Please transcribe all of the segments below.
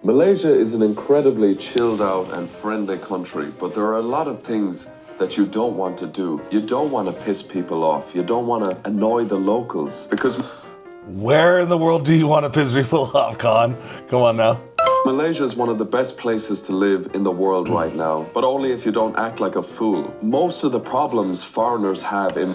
Malaysia is an incredibly chilled out and friendly country, but there are a lot of things that you don't want to do. You don't want to piss people off. You don't want to annoy the locals because... Where in the world do you want to piss people off, Con? Come on now. Malaysia is one of the best places to live in the world right now, but only if you don't act like a fool. Most of the problems foreigners have in...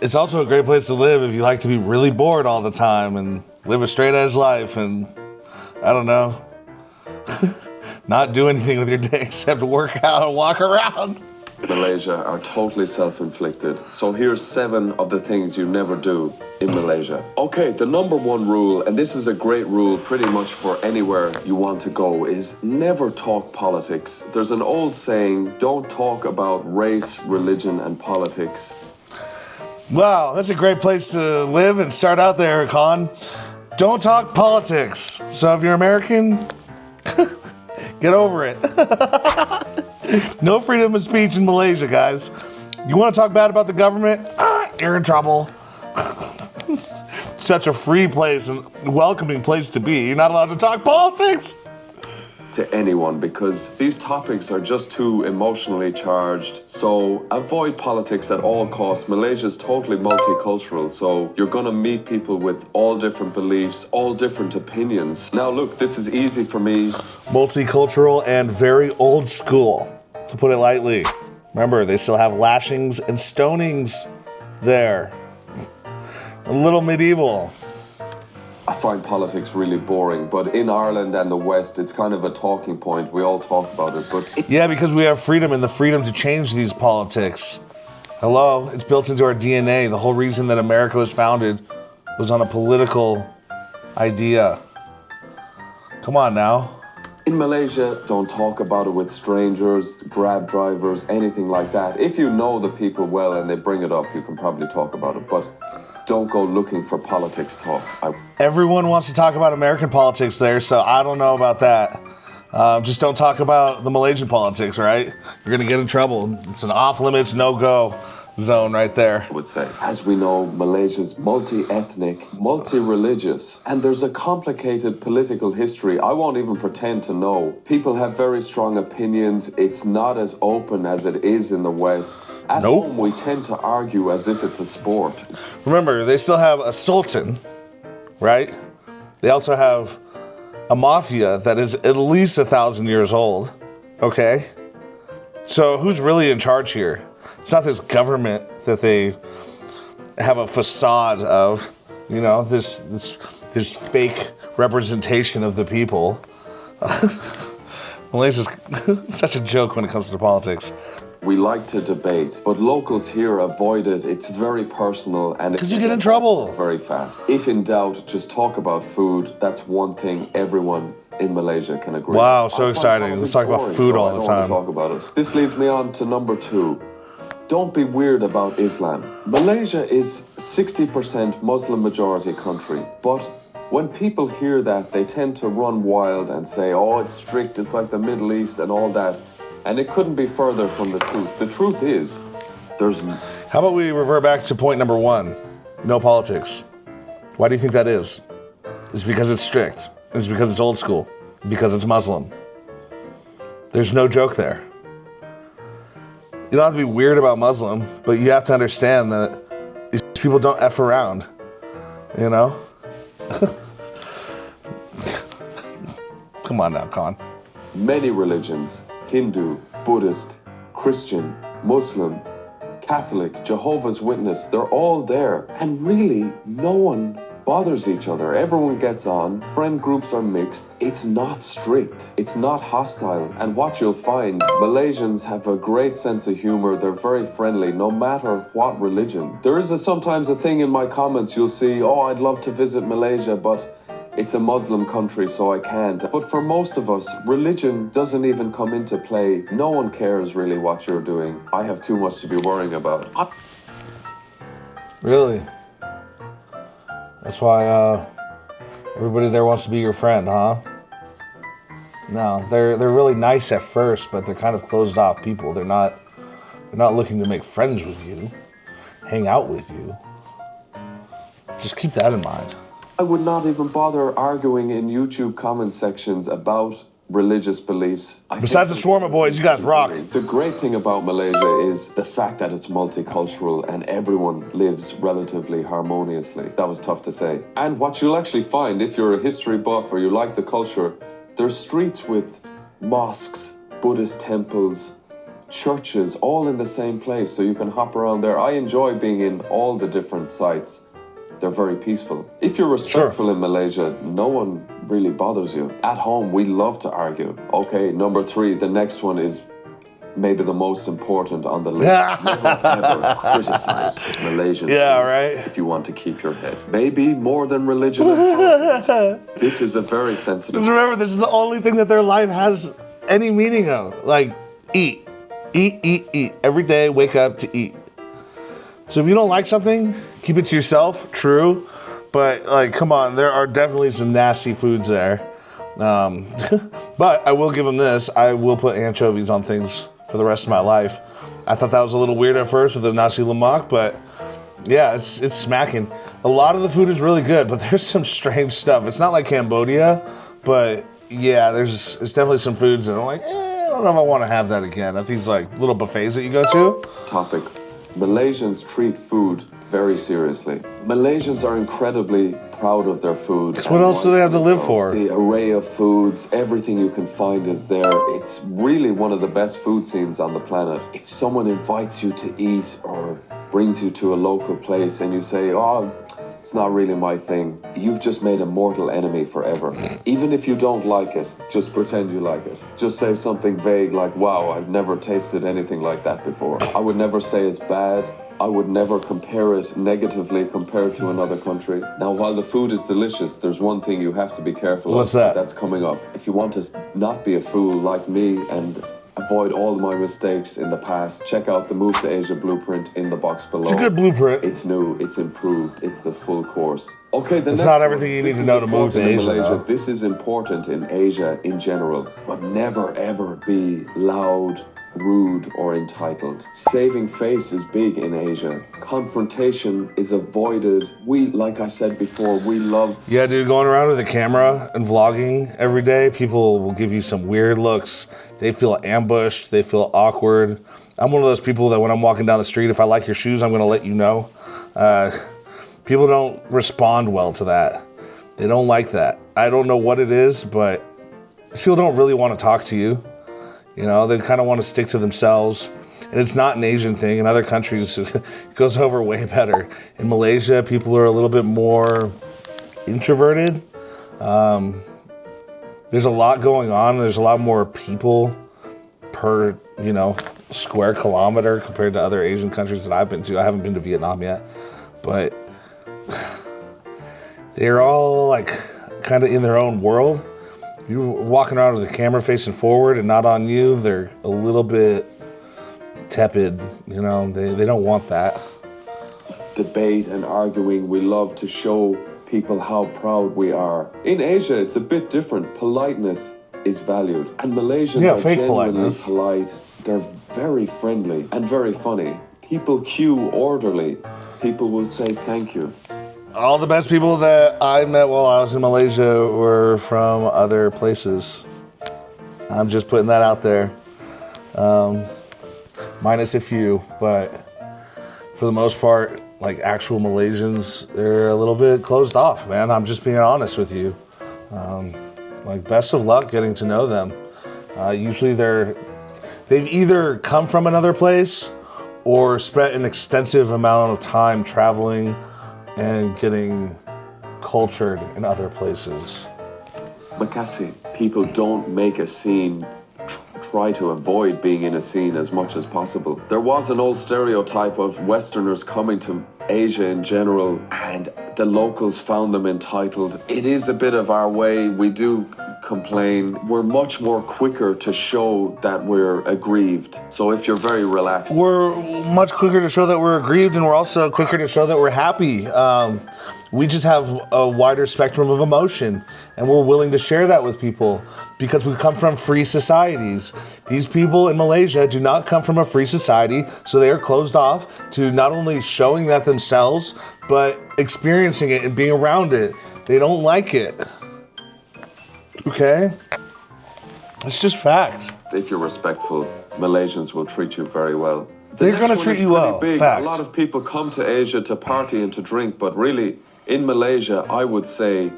It's also a great place to live if you like to be really bored all the time and live a straight edge life and, I don't know, not do anything with your day except work out and walk around. Malaysia are totally self-inflicted. So here's 7 of the things you never do in Malaysia. Okay, the number 1 rule, and this is a great rule pretty much for anywhere you want to go, is never talk politics. There's an old saying, don't talk about race, religion, and politics. Wow, that's a great place to live and start out there, Con. Don't talk politics. So if you're American, get over it. No freedom of speech in Malaysia, guys. You want to talk bad about the government? You're in trouble. Such a free place and welcoming place to be. You're not allowed to talk politics to anyone because these topics are just too emotionally charged. So avoid politics at all costs. Malaysia is totally multicultural, so you're gonna meet people with all different beliefs, all different opinions. Now look, this is easy for me. Multicultural and very old school, to put it lightly. Remember, they still have lashings and stonings there. A little medieval. I find politics really boring, but in Ireland and the West, it's kind of a talking point. We all talk about it, but... Yeah, because we have freedom and the freedom to change these politics. Hello, it's built into our DNA. The whole reason that America was founded was on a political idea. Come on now. In Malaysia, don't talk about it with strangers, grab drivers, anything like that. If you know the people well and they bring it up, you can probably talk about it, but don't go looking for politics talk. Everyone wants to talk about American politics there, so I don't know about that. Just don't talk about the Malaysian politics, right? You're gonna get in trouble. It's an off-limits, no-go zone right there. I would say, as we know, Malaysia's multi-ethnic, multi-religious, and there's a complicated political history. I won't even pretend to know. People have very strong opinions. It's not as open as it is in the West. At home, we tend to argue as if it's a sport. Remember, they still have a sultan, right? They also have a mafia that is at least 1,000 years old, okay? So who's really in charge here? It's not this government that they have a facade of, you know, this fake representation of the people. Malaysia's such a joke when it comes to politics. We like to debate, but locals here avoid it. It's very personal and because you get in trouble very fast. If in doubt, just talk about food. That's one thing everyone in Malaysia can agree. Wow, so exciting. Let's talk about food all the time. Talk about it. This leads me on to number 2. Don't be weird about Islam. Malaysia is 60% Muslim majority country, but when people hear that, they tend to run wild and say, oh, it's strict, it's like the Middle East and all that. And it couldn't be further from the truth. The truth is, there's... How about we revert back to point number 1? No politics. Why do you think that is? It's because it's strict. It's because it's old school. Because it's Muslim. There's no joke there. You don't have to be weird about Muslim, but you have to understand that these people don't F around. You know? Come on now, Con. Many religions, Hindu, Buddhist, Christian, Muslim, Catholic, Jehovah's Witness, they're all there. And really, no one bothers each other. Everyone gets on. Friend groups are mixed. It's not strict. It's not hostile. And what you'll find, Malaysians have a great sense of humor. They're very friendly, no matter what religion. There is sometimes a thing in my comments you'll see, oh, I'd love to visit Malaysia, but it's a Muslim country, so I can't. But for most of us, religion doesn't even come into play. No one cares really what you're doing. I have too much to be worrying about. Really? That's why everybody there wants to be your friend, huh? No, they're really nice at first, but they're kind of closed off people. They're not looking to make friends with you, hang out with you. Just keep that in mind. I would not even bother arguing in YouTube comment sections about religious beliefs. Besides the shawarma boys, you guys rock. The great thing about Malaysia is the fact that it's multicultural and everyone lives relatively harmoniously. That was tough to say. And what you'll actually find, if you're a history buff or you like the culture, there's streets with mosques, Buddhist temples, churches, all in the same place, so you can hop around there. I enjoy being in all the different sites. They're very peaceful. If you're respectful in Malaysia, no one really bothers you. At home, we love to argue. Okay, number 3, the next one is maybe the most important on the list. Never ever criticize Malaysian food if you want to keep your head. Maybe more than religion and politics. This is a very sensitive... Because remember, this is the only thing that their life has any meaning of. Like, eat. Eat, eat, eat. Every day, wake up to eat. So if you don't like something, keep it to yourself, true. But, like, come on, there are definitely some nasty foods there. But I will give them this. I will put anchovies on things for the rest of my life. I thought that was a little weird at first with the nasi lemak, but yeah, it's smacking. A lot of the food is really good, but there's some strange stuff. It's not like Cambodia, but yeah, there's definitely some foods that I'm like, I don't know if I want to have that again. At these like little buffets that you go to. Topic. Malaysians treat food very seriously. Malaysians are incredibly proud of their food. What else do they have to live for? The array of foods, everything you can find is there. It's really one of the best food scenes on the planet. If someone invites you to eat or brings you to a local place and you say, oh, it's not really my thing, you've just made a mortal enemy forever. Even if you don't like it, just pretend you like it. Just say something vague like, wow, I've never tasted anything like that before. I would never say it's bad. I would never compare it negatively compared to another country. Now, while the food is delicious, there's one thing you have to be careful of. What's that? That's coming up. If you want to not be a fool like me and avoid all my mistakes in the past, check out the Move to Asia blueprint in the box below. It's a good blueprint. It's new, it's improved, it's the full course. Okay, it's not everything you need to know to move to Asia. This is important in Asia in general, but never ever be loud, rude, or entitled. Saving face is big in Asia. Confrontation is avoided. Like I said before, we love... Yeah, dude, going around with a camera and vlogging every day, people will give you some weird looks. They feel ambushed. They feel awkward. I'm one of those people that when I'm walking down the street, if I like your shoes, I'm going to let you know. People don't respond well to that. They don't like that. I don't know what it is, but these people don't really want to talk to you. You know, they kind of want to stick to themselves. And it's not an Asian thing. In other countries, it goes over way better. In Malaysia, people are a little bit more introverted. There's a lot going on. There's a lot more people per, square kilometer compared to other Asian countries that I've been to. I haven't been to Vietnam yet. But they're all, like, kind of in their own world. You're walking around with the camera facing forward and not on you, they're a little bit tepid, they don't want that. Debate and arguing, we love to show people how proud we are. In Asia, it's a bit different. Politeness is valued. And Malaysians are genuinely polite. They're very friendly and very funny. People queue orderly. People will say thank you. All the best people that I met while I was in Malaysia were from other places. I'm just putting that out there. Minus a few, but for the most part, like actual Malaysians, they're a little bit closed off, man. I'm just being honest with you. Best of luck getting to know them. Usually they've either come from another place or spent an extensive amount of time traveling and getting cultured in other places. Makassi, people don't make a scene, try to avoid being in a scene as much as possible. There was an old stereotype of Westerners coming to Asia in general, and the locals found them entitled. It is a bit of our way. We do complain. We're much more quicker to show that we're aggrieved. So if you're very relaxed. We're much quicker to show that we're aggrieved, and we're also quicker to show that we're happy. We just have a wider spectrum of emotion, and we're willing to share that with people because we come from free societies. These people in Malaysia do not come from a free society, so they are closed off to not only showing that themselves, but experiencing it and being around it. They don't like it. Okay? It's just fact. If you're respectful, Malaysians will treat you very well. They're going to treat you well. Fact. A lot of people come to Asia to party and to drink, but really, in Malaysia, I would say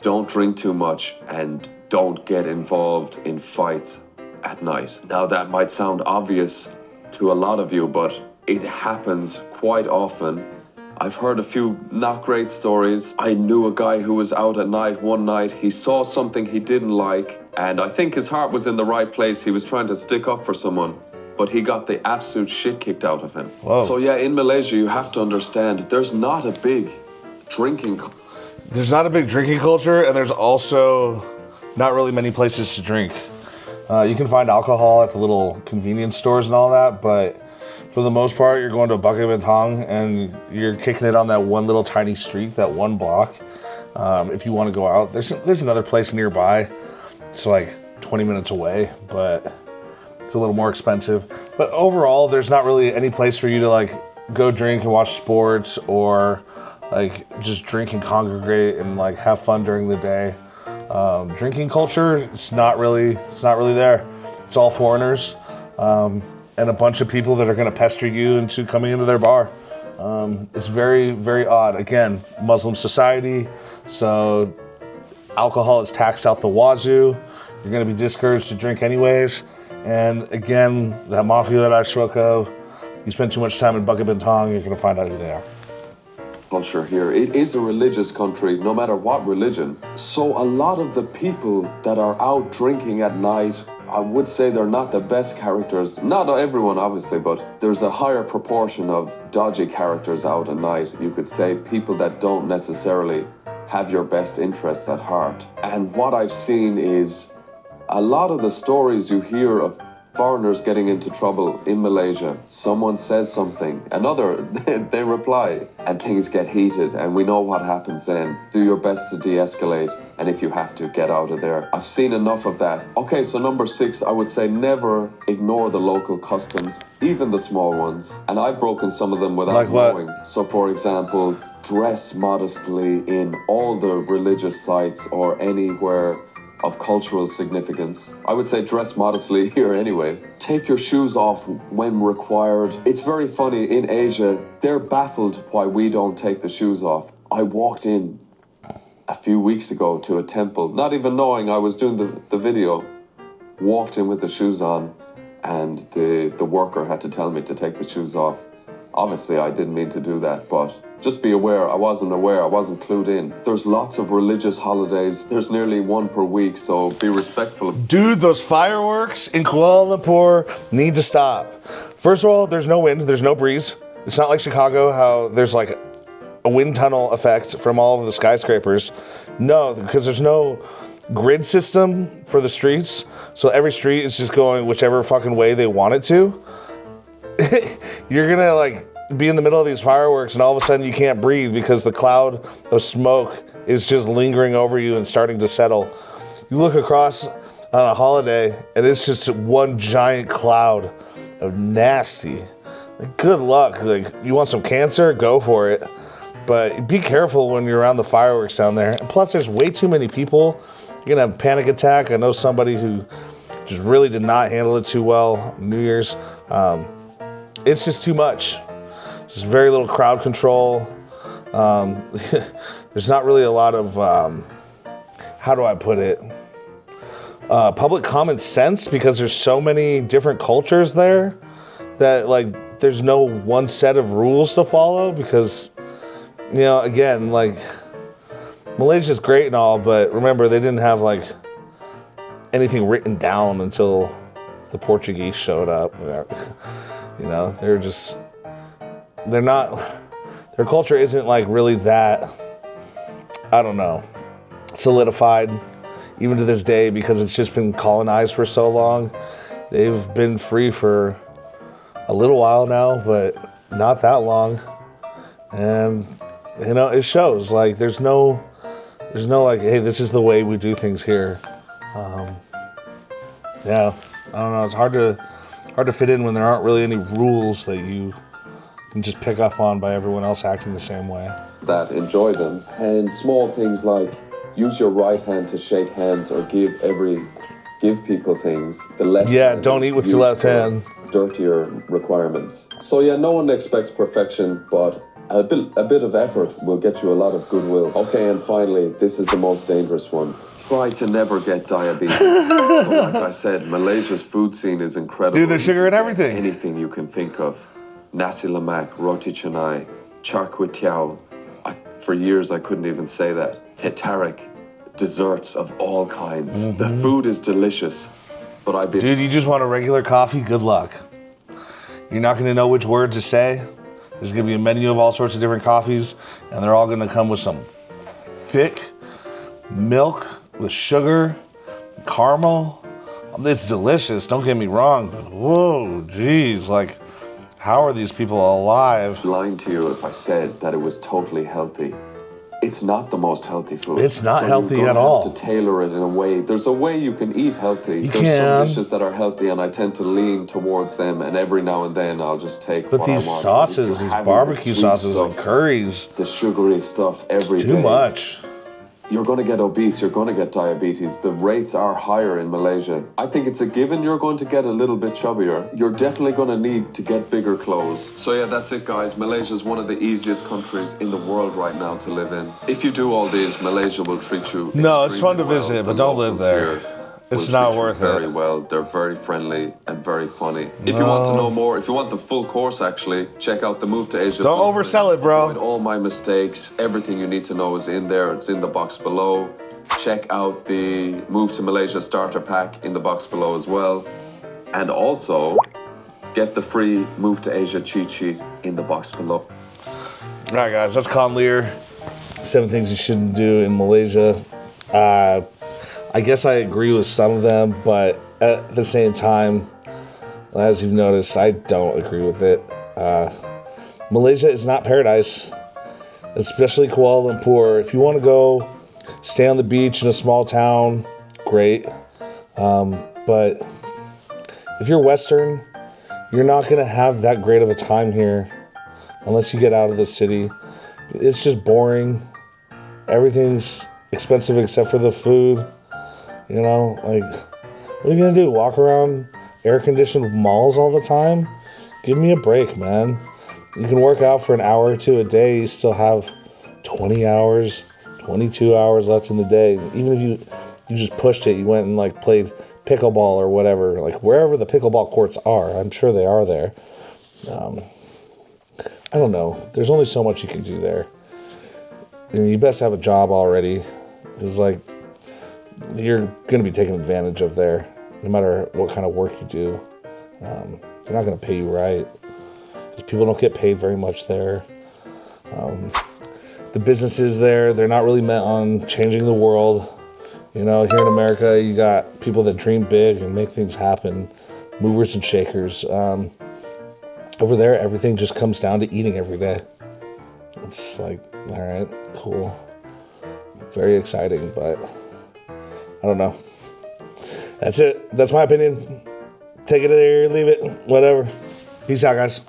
don't drink too much and don't get involved in fights at night. Now, that might sound obvious to a lot of you, but it happens quite often. I've heard a few not great stories. I knew a guy who was out at night one night. He saw something he didn't like, and I think his heart was in the right place. He was trying to stick up for someone, but he got the absolute shit kicked out of him. Whoa. So yeah, in Malaysia, you have to understand, there's not a big drinking culture. There's not a big drinking culture, and there's also not really many places to drink. You can find alcohol at the little convenience stores and all that, but for the most part, you're going to Bukit Bintang and you're kicking it on that one little tiny street, that one block. If you want to go out, there's another place nearby. It's like 20 minutes away, but it's a little more expensive. But overall, there's not really any place for you to like go drink and watch sports or like just drink and congregate and like have fun during the day. Drinking culture, it's not really there. It's all foreigners. And a bunch of people that are going to pester you into coming into their bar. It's very, very odd. Again, Muslim society, so alcohol is taxed out the wazoo. You're going to be discouraged to drink anyways. And again, that mafia that I spoke of, you spend too much time in Bukit Bintang, you're going to find out who they are. Culture here. It is a religious country, no matter what religion. So a lot of the people that are out drinking at night, I would say they're not the best characters. Not everyone, obviously, but there's a higher proportion of dodgy characters out at night. You could say people that don't necessarily have your best interests at heart. And what I've seen is a lot of the stories you hear of foreigners getting into trouble in Malaysia. Someone says something, another, they reply, and things get heated, and we know what happens then. Do your best to de-escalate, and if you have to, get out of there. I've seen enough of that. Okay, so number 6, I would say never ignore the local customs, even the small ones. And I've broken some of them without knowing. So for example, dress modestly in all the religious sites or anywhere of cultural significance. I would say dress modestly here anyway. Take your shoes off when required. It's very funny, in Asia, they're baffled why we don't take the shoes off. I walked in a few weeks ago to a temple, not even knowing I was doing the video, walked in with the shoes on, and the worker had to tell me to take the shoes off. Obviously, I didn't mean to do that, but just be aware, I wasn't clued in. There's lots of religious holidays. There's nearly one per week, so be respectful. Dude, those fireworks in Kuala Lumpur need to stop. First of all, there's no wind, there's no breeze. It's not like Chicago, how there's like a wind tunnel effect from all of the skyscrapers. No, because there's no grid system for the streets, so every street is just going whichever fucking way they want it to. You're gonna like be in the middle of these fireworks and all of a sudden you can't breathe because the cloud of smoke is just lingering over you and starting to settle. You look across on a holiday and it's just one giant cloud of nasty. Like, good luck. Like, you want some cancer? Go for it. But be careful when you're around the fireworks down there. And plus, there's way too many people. You're gonna have a panic attack. I know somebody who just really did not handle it too well on New Year's. It's just too much. There's very little crowd control. There's not really a lot of, how do I put it? Public common sense, because there's so many different cultures there that like there's no one set of rules to follow because, you know, again, like Malaysia's great and all, but remember they didn't have like anything written down until the Portuguese showed up. You know, their culture isn't like really that, I don't know, solidified even to this day because it's just been colonized for so long. They've been free for a little while now, but not that long. And, you know, it shows. Like, there's no like, hey, this is the way we do things here. Yeah, I don't know. It's hard to fit in when there aren't really any rules that you can just pick up on by everyone else acting the same way. that enjoy them. And small things like use your right hand to shake hands or give people things. The left hand don't is eat with your used left for hand. dirtier requirements. So yeah, no one expects perfection, but a bit of effort will get you a lot of goodwill. Okay, and finally, this is the most dangerous one. Try to never get diabetes. So like I said, Malaysia's food scene is incredible. Dude, there's sugar in everything. Anything you can think of. Nasi lemak, roti canai, char kway teow. For years, I couldn't even say that. Teh tarik, desserts of all kinds. The food is delicious, but I've been... Dude, you just want a regular coffee? Good luck. You're not going to know which word to say. There's going to be a menu of all sorts of different coffees, and they're all going to come with some thick milk with sugar, caramel. It's delicious, don't get me wrong, but whoa, geez, like, how are these people alive? Lying to you if I said that it was totally healthy. It's not the most healthy food. It's not healthy you're at gonna all. have to tailor it in a way. There's a way you can eat healthy. You There's can. some dishes that are healthy, and I tend to lean towards them. And every now and then, I'll just take. But what these I want. sauces, If you're these having barbecue the sweet sauces and stuff, curries, the sugary stuff every day. too much. You're going to get obese, you're going to get diabetes. The rates are higher in Malaysia. I think it's a given you're going to get a little bit chubbier. You're definitely going to need to get bigger clothes. So yeah, that's it guys. Malaysia is one of the easiest countries in the world right now to live in. If you do all these, Malaysia will treat you No, it's fun to extremely visit, well. but The don't live locals there. here It's will not treat you worth very it. well. They're very friendly and very funny. If you want to know more, if you want the full course actually, check out the Move to Asia. Don't oversell it, bro. Avoid all my mistakes. Everything you need to know is in there. It's in the box below. Check out the Move to Malaysia starter pack in the box below as well. And also, get the free Move to Asia cheat sheet in the box below. All right, guys, that's Con Lear. 7 things you shouldn't do in Malaysia. I guess I agree with some of them, but at the same time, as you've noticed, I don't agree with it. Malaysia is not paradise, especially Kuala Lumpur. If you want to go stay on the beach in a small town, great. But if you're Western, you're not going to have that great of a time here unless you get out of the city. It's just boring. Everything's expensive except for the food. You know, like, what are you going to do? Walk around air-conditioned malls all the time? Give me a break, man. You can work out for an hour or two a day. You still have 20 hours, 22 hours left in the day. Even if you just pushed it, you went and, like, played pickleball or whatever, like, wherever the pickleball courts are. I'm sure they are there. I don't know. There's only so much you can do there. And you best have a job already. Because, like, you're going to be taken advantage of there, no matter what kind of work you do. They're not going to pay you right, because people don't get paid very much there. The businesses there, they're not really meant on changing the world. You know, here in America, you got people that dream big and make things happen, movers and shakers. Over there, everything just comes down to eating every day. It's like, all right, cool. Very exciting, but I don't know. That's it. That's my opinion. Take it or leave it. Whatever. Peace out, guys.